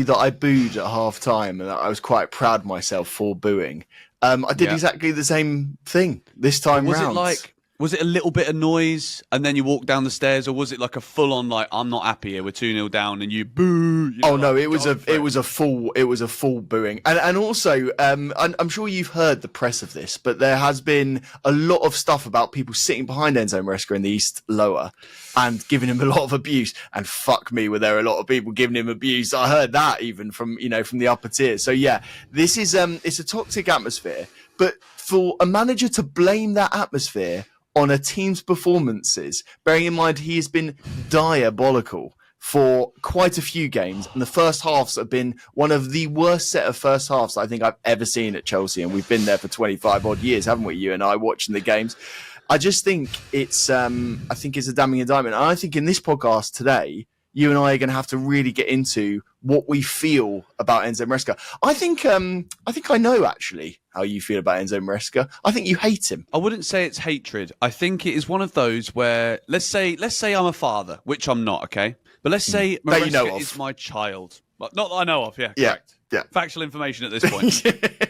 that I booed at half time and that I was quite proud of myself for booing. I did exactly the same thing this time round. Was it a little bit of noise and then you walk down the stairs, or was it like a full on like, I'm not happy here, we're 2-0 down and you boo? You know, no, it was a full booing. And also, I'm sure you've heard the press of this, but there has been a lot of stuff about people sitting behind Enzo Maresca in the East Lower and giving him a lot of abuse. And fuck me, were there a lot of people giving him abuse? I heard that even from the upper tiers. So yeah, this is it's a toxic atmosphere. But for a manager to blame that atmosphere on a team's performances, bearing in mind he has been diabolical for quite a few games, and the first halves have been one of the worst set of first halves I think I've ever seen at Chelsea, and we've been there for 25 odd years, haven't we, you and I, watching the games. I just think it's a damning indictment. And I think in this podcast today, you and I are going to have to really get into what we feel about Enzo Maresca. I think I know actually how you feel about Enzo Maresca. I think you hate him. I wouldn't say it's hatred. I think it is one of those where let's say I'm a father, which I'm not, okay? But let's say Maresca is my child. Well, not that I know of, yeah, correct. Yeah. Factual information at this point.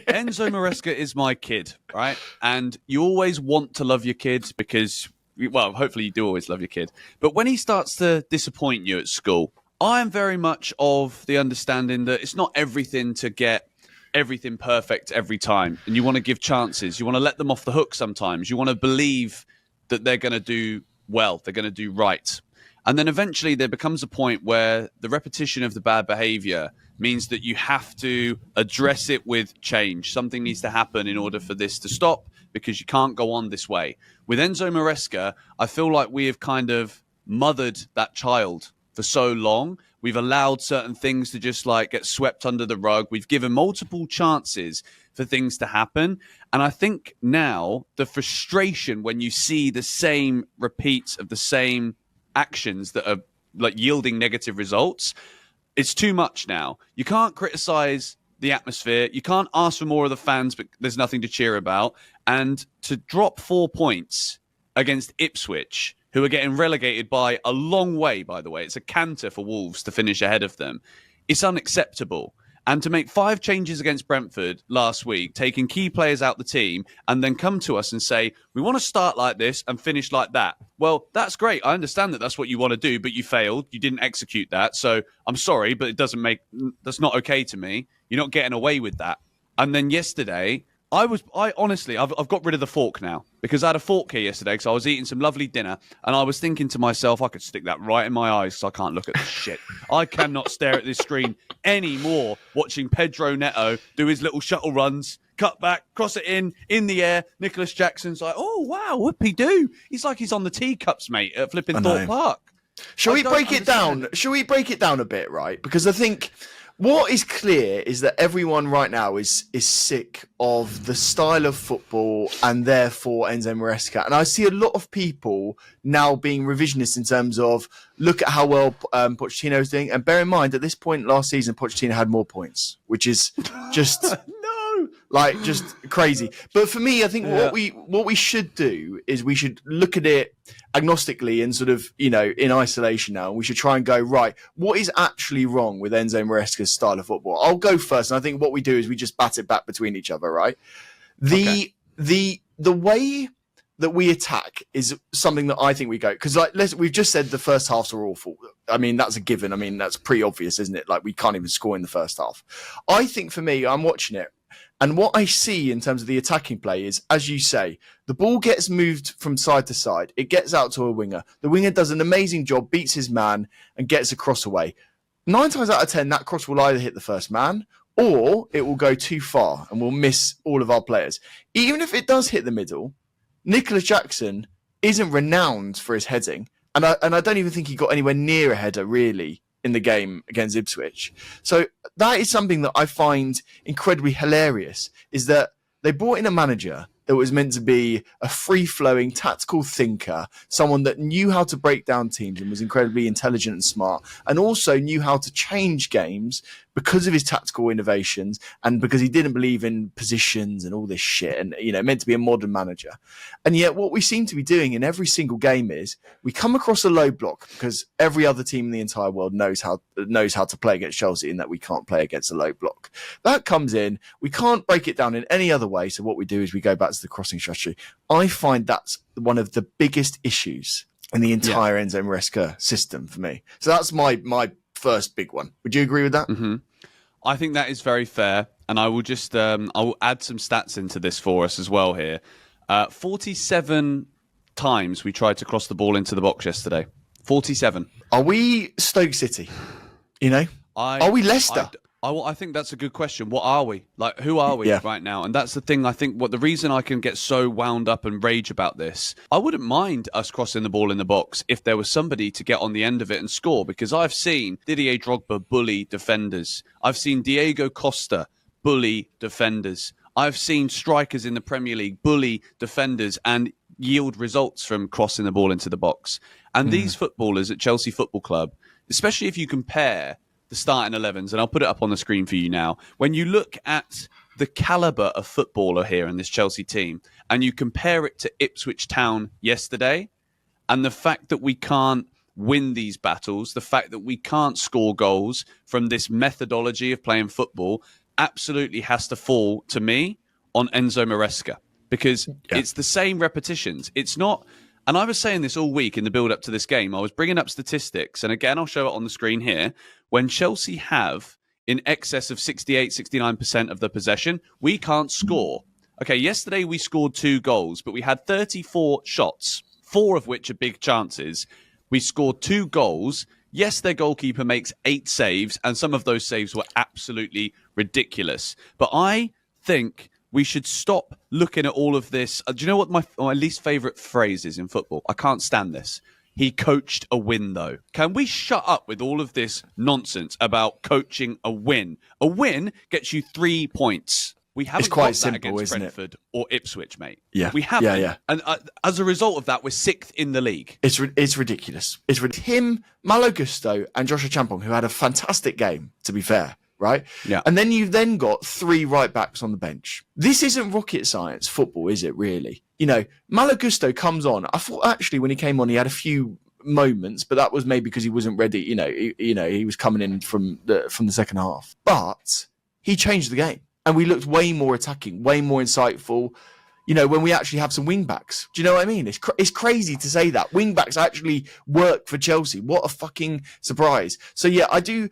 Enzo Maresca is my kid, right? And you always want to love your kids because, well, hopefully you do always love your kid. But when he starts to disappoint you at school, I am very much of the understanding that it's not everything to get everything perfect every time. And you want to give chances. You want to let them off the hook sometimes. You want to believe that they're going to do well. They're going to do right. And then eventually there becomes a point where the repetition of the bad behavior means that you have to address it with change. Something needs to happen in order for this to stop, because you can't go on this way. With Enzo Maresca, I feel like we have kind of mothered that child for so long. We've allowed certain things to just like get swept under the rug. We've given multiple chances for things to happen. And I think now the frustration when you see the same repeats of the same actions that are like yielding negative results, it's too much now. You can't criticize the atmosphere. You can't ask for more of the fans, but there's nothing to cheer about. And to drop 4 points against Ipswich, who are getting relegated by a long way, by the way. It's a canter for Wolves to finish ahead of them. It's unacceptable. And to make 5 changes against Brentford last week, taking key players out the team, and then come to us and say, we want to start like this and finish like that. Well, that's great. I understand that that's what you want to do, but you failed. You didn't execute that. So I'm sorry, but that's not okay to me. You're not getting away with that. And then yesterday, I've got rid of the fork now, because I had a fork here yesterday because I was eating some lovely dinner and I was thinking to myself, I could stick that right in my eyes so I can't look at this shit. I cannot stare at this screen anymore watching Pedro Neto do his little shuttle runs, cut back, cross it in the air. Nicholas Jackson's like, oh, wow, whoopie-doo. He's like he's on the teacups, mate, at flipping Thorpe Park. Shall we break it down a bit, right? Because I think what is clear is that everyone right now is sick of the style of football and therefore Enzo Maresca. And I see a lot of people now being revisionist in terms of look at how well Pochettino is doing. And bear in mind, at this point last season, Pochettino had more points, which is just just crazy. But for me, I think what we should do is we should look at it agnostically and sort of, in isolation now. We should try and go, right, what is actually wrong with Enzo Maresca's style of football? I'll go first. And I think what we do is we just bat it back between each other, right? The way that we attack is something that I think we go, because we've just said the first halves are awful. I mean, that's a given. I mean, that's pretty obvious, isn't it? Like, we can't even score in the first half. I think for me, I'm watching it, and what I see in terms of the attacking play is, as you say, the ball gets moved from side to side. It gets out to a winger. The winger does an amazing job, beats his man, and gets a cross away. 9 times out of 10, that cross will either hit the first man or it will go too far and we'll miss all of our players. Even if it does hit the middle, Nicholas Jackson isn't renowned for his heading. And I don't even think he got anywhere near a header, really, in the game against Ipswich. So that is something that I find incredibly hilarious, is that they brought in a manager that was meant to be a free-flowing tactical thinker, someone that knew how to break down teams and was incredibly intelligent and smart, and also knew how to change games because of his tactical innovations and because he didn't believe in positions and all this shit and, meant to be a modern manager. And yet what we seem to be doing in every single game is we come across a low block because every other team in the entire world knows how to play against Chelsea, in that we can't play against a low block. That comes in, we can't break it down in any other way. So what we do is we go back to the crossing strategy. I find that's one of the biggest issues in the entire Enzo Maresca system for me. So that's my first big one. Would you agree with that? Mm-hmm. I think that is very fair. And I will just I will add some stats into this for us as well here. 47 times we tried to cross the ball into the box yesterday. 47. Are we Stoke City? Are we Leicester? I think that's a good question. What are we? Like, who are we right now? And that's the thing. I think the reason I can get so wound up and rage about this, I wouldn't mind us crossing the ball in the box if there was somebody to get on the end of it and score, because I've seen Didier Drogba bully defenders. I've seen Diego Costa bully defenders. I've seen strikers in the Premier League bully defenders and yield results from crossing the ball into the box. And these footballers at Chelsea Football Club, especially if you compare the starting 11s, and I'll put it up on the screen for you now. When you look at the calibre of footballer here in this Chelsea team, and you compare it to Ipswich Town yesterday, and the fact that we can't win these battles, the fact that we can't score goals from this methodology of playing football, absolutely has to fall, to me, on Enzo Maresca. Because it's the same repetitions. It's not... And I was saying this all week in the build-up to this game. I was bringing up statistics, and again, I'll show it on the screen here. When Chelsea have in excess of 68, 69% of the possession, we can't score. Okay, yesterday we scored 2 goals, but we had 34 shots, 4 of which are big chances. We scored 2 goals. Yes, their goalkeeper makes 8 saves, and some of those saves were absolutely ridiculous. But I think we should stop looking at all of this. Do you know what my least favourite phrase is in football? I can't stand this. He coached a win, though. Can we shut up with all of this nonsense about coaching a win? A win gets you 3 points. We haven't got that simple, against Brentford or Ipswich, mate. Yeah, we haven't. Yeah. And as a result of that, we're 6th in the league. It's ridiculous. Him, Malo Gusto, and Joshua Champong, who had a fantastic game, to be fair. Right? Yeah. And then you've then got 3 right backs on the bench. This isn't rocket science football, is it really? Malo Gusto comes on. I thought actually when he came on, he had a few moments, but that was maybe because he wasn't ready. He was coming in from the second half. But he changed the game, and we looked way more attacking, way more insightful. When we actually have some wing backs. Do you know what I mean? It's crazy to say that wing backs actually work for Chelsea. What a fucking surprise! So yeah, I do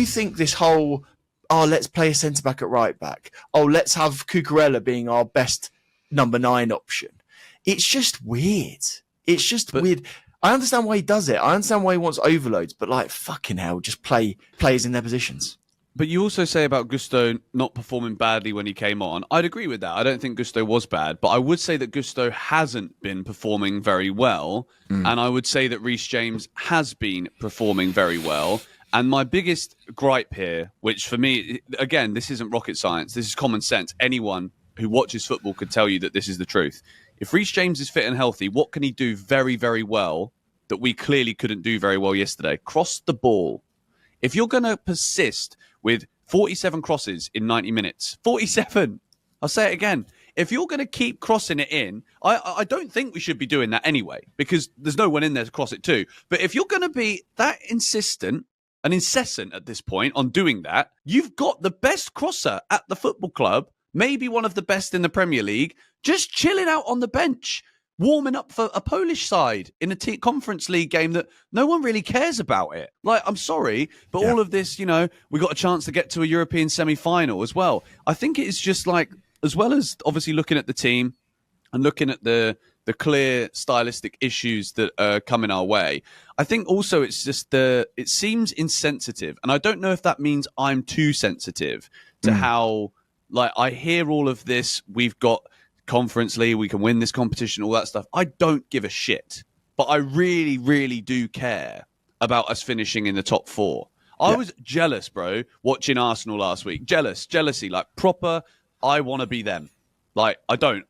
think this whole let's play a centre back at right back. Let's have Cucurella being our best number 9 option. It's just weird. Weird. I understand why he does it. I understand why he wants overloads, but like fucking hell, just play players in their positions. But you also say about Gusto not performing badly when he came on. I'd agree with that. I don't think Gusto was bad, but I would say that Gusto hasn't been performing very well. And I would say that Reece James has been performing very well. And my biggest gripe here, which for me, again, this isn't rocket science. This is common sense. Anyone who watches football could tell you that this is the truth. If Reece James is fit and healthy, what can he do very, very well that we clearly couldn't do very well yesterday? Cross the ball. If you're going to persist with 47 crosses in 90 minutes, 47, I'll say it again. If you're going to keep crossing it in, I don't think we should be doing that anyway, because there's no one in there to cross it to. But if you're going to be that insistent and incessant at this point on doing that, you've got the best crosser at the football club, maybe one of the best in the Premier League, just chilling out on the bench, warming up for a Polish side in a Conference League game that no one really cares about it. Like, I'm sorry, but all of this, we got a chance to get to a European semi-final as well. I think it is just like, as well as obviously looking at the team and looking at the clear stylistic issues that are coming our way, I think also it's just it seems insensitive. And I don't know if that means I'm too sensitive to how, like, I hear all of this. We've got Conference League, we can win this competition, all that stuff. I don't give a shit. But I really, really do care about us finishing in the top 4. I was jealous, bro, watching Arsenal last week. Jealousy, like proper, I want to be them. Like, I don't,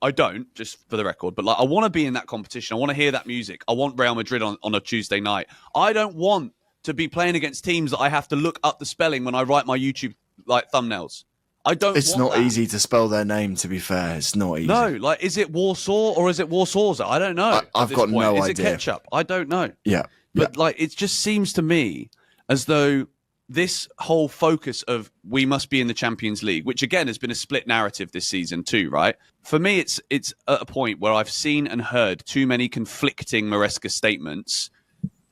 just for the record, but like, I want to be in that competition. I want to hear that music. I want Real Madrid on a Tuesday night. I don't want to be playing against teams that I have to look up the spelling when I write my YouTube like thumbnails. I don't. It's want not that. easy to spell their name. To be fair, it's not easy. No, like, is it Warsaw or is it Warsawza? I don't know. I've got no idea. Is it ketchup? I don't know. Yeah, but like, it just seems to me as though this whole focus of we must be in the Champions League, which again has been a split narrative this season too, right? For me, it's at a point where I've seen and heard too many conflicting Maresca statements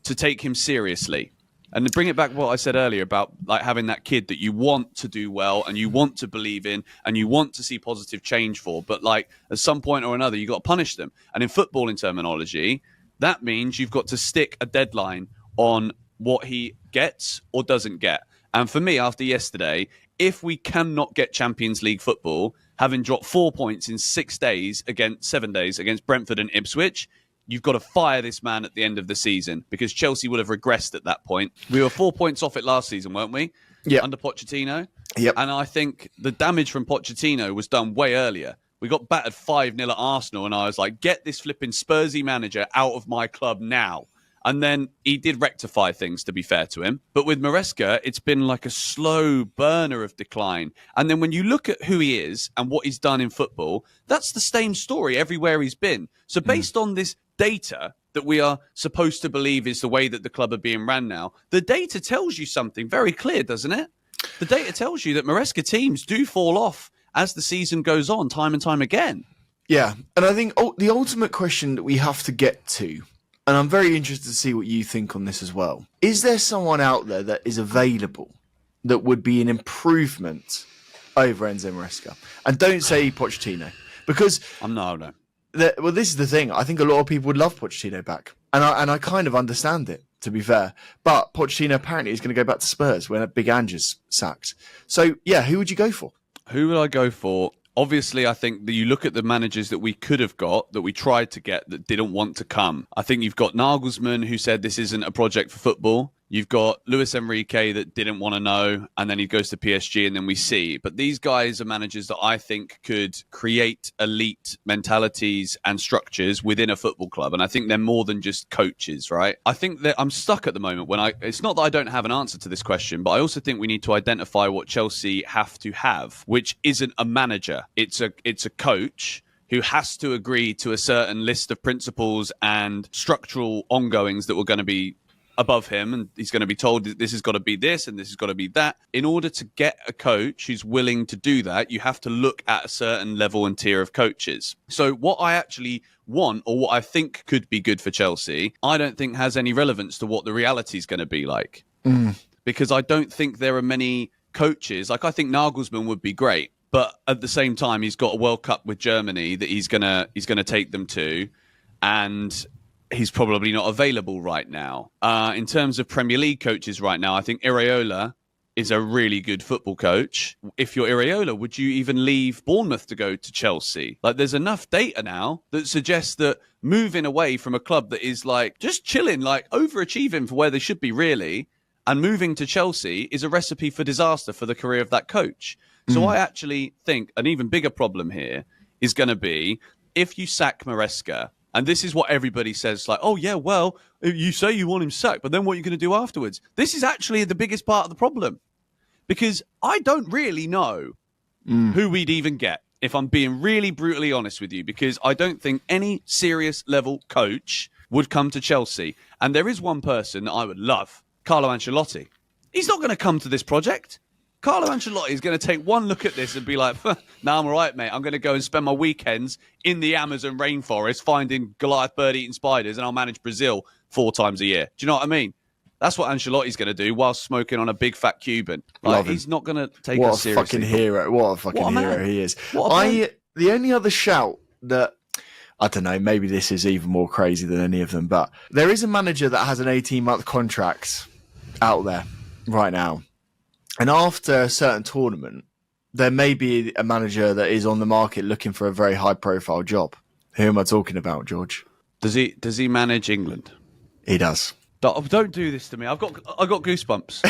to take him seriously. And to bring it back to what I said earlier about like having that kid that you want to do well and you want to believe in and you want to see positive change for, but like at some point or another, you got to punish them. And in footballing terminology, that means you've got to stick a deadline on what he gets or doesn't get. And for me, after yesterday, if we cannot get Champions League football, having dropped 4 points in 7 days against Brentford and Ipswich, you've got to fire this man at the end of the season because Chelsea would have regressed at that point. We were 4 points off it last season, weren't we? Yeah. Under Pochettino. Yep. And I think the damage from Pochettino was done way earlier. We got battered 5-0 at Arsenal, and I was like, get this flipping Spursy manager out of my club now. And then he did rectify things, to be fair to him. But with Maresca, it's been like a slow burner of decline. And then when you look at who he is and what he's done in football, that's the same story everywhere he's been. So based on this data that we are supposed to believe is the way that the club are being ran now, the data tells you something very clear, doesn't it? The data tells you that Maresca teams do fall off as the season goes on, time and time again. Yeah, and I think the ultimate question that we have to get to, and I'm very interested to see what you think on this as well, is there someone out there that is available that would be an improvement over Enzo Maresca? And don't say Pochettino, because... No. Well, this is the thing. I think a lot of people would love Pochettino back. And I kind of understand it, to be fair. But Pochettino apparently is going to go back to Spurs when Big Ange's sacked. So, yeah, who would you go for? Who would I go for? Obviously, I think that you look at the managers that we could have got, that we tried to get, that didn't want to come. I think you've got Nagelsmann, who said this isn't a project for football. You've got Luis Enrique that didn't want to know, and then he goes to PSG, and then we see. But these guys are managers that I think could create elite mentalities and structures within a football club. And I think they're more than just coaches, right? I think that I'm stuck at the moment it's not that I don't have an answer to this question, but I also think we need to identify what Chelsea have to have, which isn't a manager. It's a coach who has to agree to a certain list of principles and structural ongoings that were going to be above him, and he's going to be told this has got to be this and this has got to be that. In order to get a coach who's willing to do that, you have to look at a certain level and tier of coaches. So what I actually want, or what I think could be good for Chelsea, I don't think has any relevance to what the reality is going to be like. Because I don't think there are many coaches. Like, I think Nagelsmann would be great, but at the same time, he's got a World Cup with Germany that he's gonna take them to, and he's probably not available right now. In terms of Premier League coaches right now, I think Iraola is a really good football coach. If you're Iraola, would you even leave Bournemouth to go to Chelsea? Like, there's enough data now that suggests that moving away from a club that is like just chilling, like overachieving for where they should be really, and moving to Chelsea is a recipe for disaster for the career of that coach. So I actually think an even bigger problem here is going to be if you sack Maresca. And this is what everybody says, like, oh, yeah, well, you say you want him sacked, but then what are you going to do afterwards? This is actually the biggest part of the problem, because I don't really know who we'd even get, if I'm being really brutally honest with you, because I don't think any serious level coach would come to Chelsea. And there is one person that I would love, Carlo Ancelotti. He's not going to come to this project. Carlo Ancelotti is going to take one look at this and be like, nah, I'm all right, mate. I'm going to go and spend my weekends in the Amazon rainforest finding Goliath bird-eating spiders, and I'll manage Brazil 4 times a year. Do you know what I mean? That's what Ancelotti's going to do while smoking on a big fat Cuban. Like, he's not going to take us seriously. What a fucking hero. What a fucking hero he is. The only other shout that, I don't know, maybe this is even more crazy than any of them, but there is a manager that has an 18-month contract out there right now. And after a certain tournament, there may be a manager that is on the market looking for a very high-profile job. Who am I talking about, George? Does he manage England? He does. Don't do this to me. I've got goosebumps.